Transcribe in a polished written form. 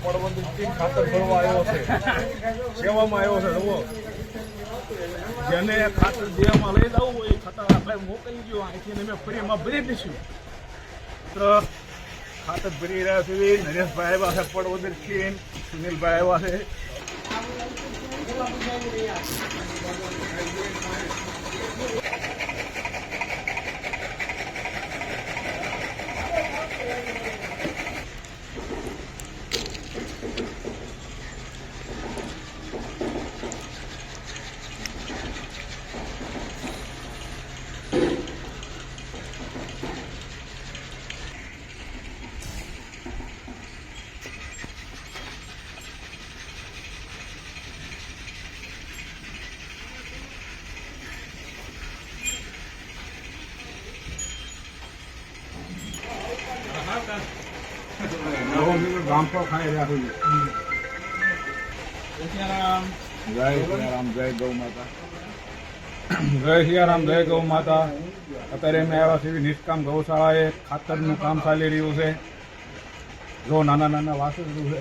પડવંતી ખાતર ભરવા આવ્યો છે, સેવામાં આવ્યો છે. જુઓ, જેને ખાતર દેવામાં લઈ જવું હોય એ ખાતર આપણે મોકલી દો. અહીંથી અમે ફરીમાં ભરી દઈશું. તો ખાતર ભરી રહ્યા છે. નરેશભાઈ આવ્યા છે પડવંદરથી, સુનિલભાઈ આવ્યા છે. ગામકો ખાઈ રહ્યા છે. જય સિયારામ, જય ગૌ માતા. જય સિયારામ, જય ગૌ માતા. અત્યારે અમે આવ્યા છીએ નિષ્કામ ગૌશાળાએ. ખાતરનું કામ ચાલી રહ્યું છે. જો નાના નાના વાસણો છે.